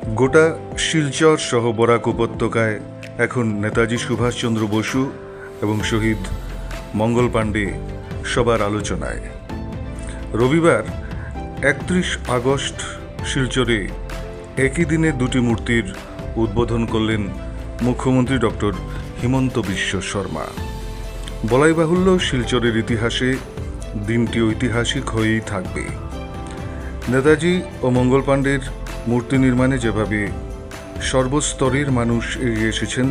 গোটা শিলচর সহ বরাক উপত্যকায় এখন নেতাজি সুভাষচন্দ্র বসু এবং শহীদ মঙ্গল পাণ্ডে সবার আলোচনায়। রবিবার 31 আগস্ট শিলচরে একই দিনে দুটি মূর্তির উদ্বোধন করলেন মুখ্যমন্ত্রী ডক্টর হিমন্ত বিশ্ব শর্মা। বলাই বাহুল্য, শিলচরের ইতিহাসে দিনটি ঐতিহাসিক হয়েই থাকবে। নেতাজি ও মঙ্গল পাণ্ডের মূর্তি নির্মাণে যেভাবে সর্বস্তরের মানুষ এগিয়ে এসেছেন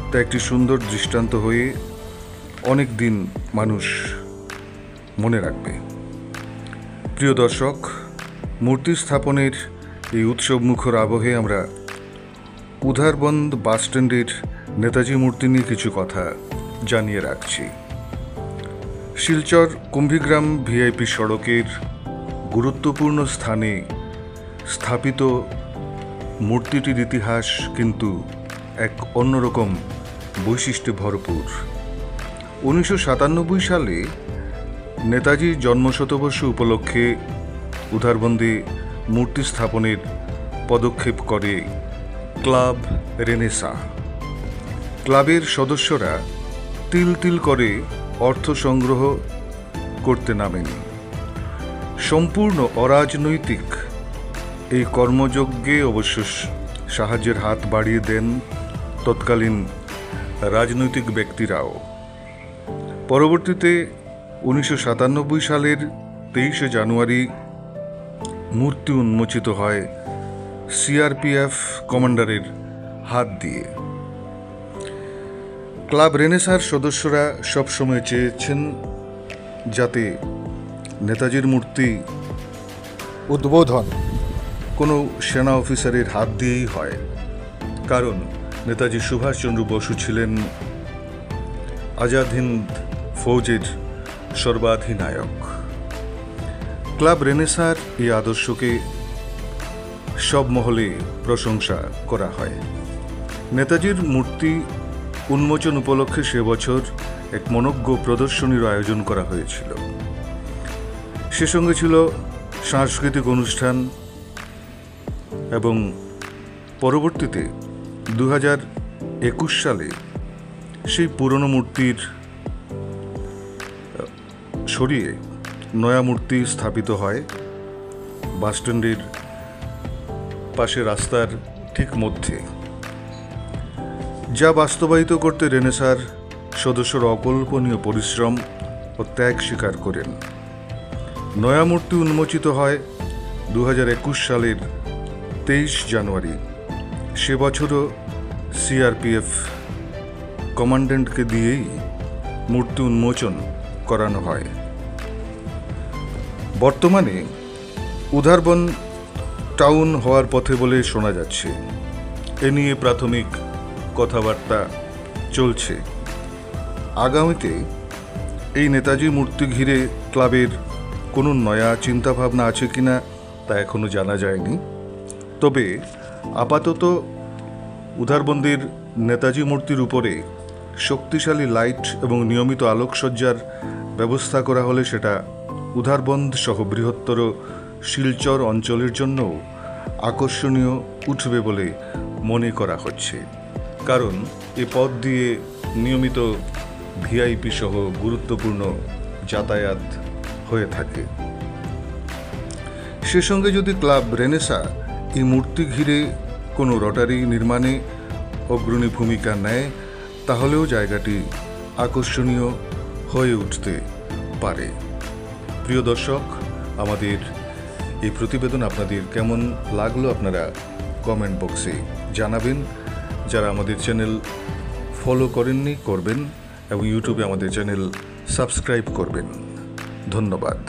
তা একটি সুন্দর দৃষ্টান্ত হয়ে অনেক দিন মানুষ মনে রাখবে। প্রিয় দর্শক, মূর্তি স্থাপনের এই উৎসবমুখর আবহে আমরা উধারবন্দ বাসস্ট্যান্ডের নেতাজি মূর্তি নিয়ে কিছু কথা জানিয়ে রাখছি। শিলচর কুম্ভীগ্রাম ভিআইপি সড়কের গুরুত্বপূর্ণ স্থানে স্থাপিত মূর্তিটির ইতিহাস কিন্তু এক অন্যরকম বৈশিষ্ট্যে ভরপুর। 1997 সালে নেতাজির জন্মশতবর্ষ উপলক্ষে উধারবন্দে মূর্তি স্থাপনের পদক্ষেপ করে ক্লাব রেনেসা। ক্লাবের সদস্যরা তিল তিল করে অর্থ সংগ্রহ করতে নামেন। সম্পূর্ণ অরাজনৈতিক এই কর্মযজ্ঞে অবশ্য সাহায্যের হাত বাড়িয়ে দেন তৎকালীন রাজনৈতিক ব্যক্তিরাও। পরবর্তীতে 1997 সালের 23 জানুয়ারি মূর্তি উন্মোচিত হয় সিআরপিএফ কমান্ডারের হাত দিয়ে। ক্লাব রেনেসার সদস্যরা সবসময় চেয়েছেন যাতে নেতাজির মূর্তি উদ্বোধন কোনো সেনা অফিসারের হাত দিয়েই হয়, কারণ নেতাজি সুভাষচন্দ্র বসু ছিলেন আজাদ হিন্দ ফৌজের সর্বাধিনায়ক। ক্লাব রেনেসার এই আদর্শকে সব মহলে প্রশংসা করা হয়। নেতাজির মূর্তি উন্মোচন উপলক্ষে সে বছর এক মনোজ্ঞ প্রদর্শনীর আয়োজন করা হয়েছিল। সে সঙ্গে ছিল সাংস্কৃতিক অনুষ্ঠান এবং পরবর্তীতে 2021 সালে সেই পুরনো মূর্তির সরিয়ে নয়া মূর্তি স্থাপিত হয় বাসস্ট্যান্ডের পাশে রাস্তার ঠিক মধ্যে। যা বাস্তবায়িত করতে রেনেসার সদস্যরা অকল্পনীয় পরিশ্রম ও ত্যাগ স্বীকার করেন। নয়া মূর্তি উন্মোচিত হয় 2021 সালের 23 জানুয়ারি। সে বছরও সিআরপিএফ কমান্ড্যান্টকে দিয়েই মূর্তি উন্মোচন করানো হয়। বর্তমানে উধারবন টাউন হওয়ার পথে বলে শোনা যাচ্ছে। এ নিয়ে প্রাথমিক কথাবার্তা চলছে। আগামীতে এই নেতাজি মূর্তি ঘিরে ক্লাবের কোনো নয়া চিন্তাভাবনা আছে কিনা তা এখনো জানা যায়নি। তবে আপাতত উধারবন্দের নেতাজি মূর্তির উপরে শক্তিশালী লাইট এবং নিয়মিত আলোকসজ্জার ব্যবস্থা করা হলে সেটা উধারবন্দ সহ বৃহত্তর শিলচর অঞ্চলের জন্য আকর্ষণীয় উঠবে বলে মনে করা হচ্ছে, কারণ এ পথ দিয়ে নিয়মিত ভিআইপি সহ গুরুত্বপূর্ণ যাতায়াত হয়ে থাকে। সে সঙ্গে যদি ক্লাব রেনেসা এই মূর্তি ঘিরে কোনো রটারি নির্মাণে অগ্রণী ভূমিকা নেয় তাহলেও জায়গাটি আকর্ষণীয় হয়ে উঠতে পারে। প্রিয় দর্শক, আমাদের এই প্রতিবেদন আপনাদের কেমন লাগলো আপনারা কমেন্ট বক্সে জানাবেন। যারা আমাদের চ্যানেল ফলো করেননি করবেন এবং ইউটিউবে আমাদের চ্যানেল সাবস্ক্রাইব করবেন। ধন্যবাদ।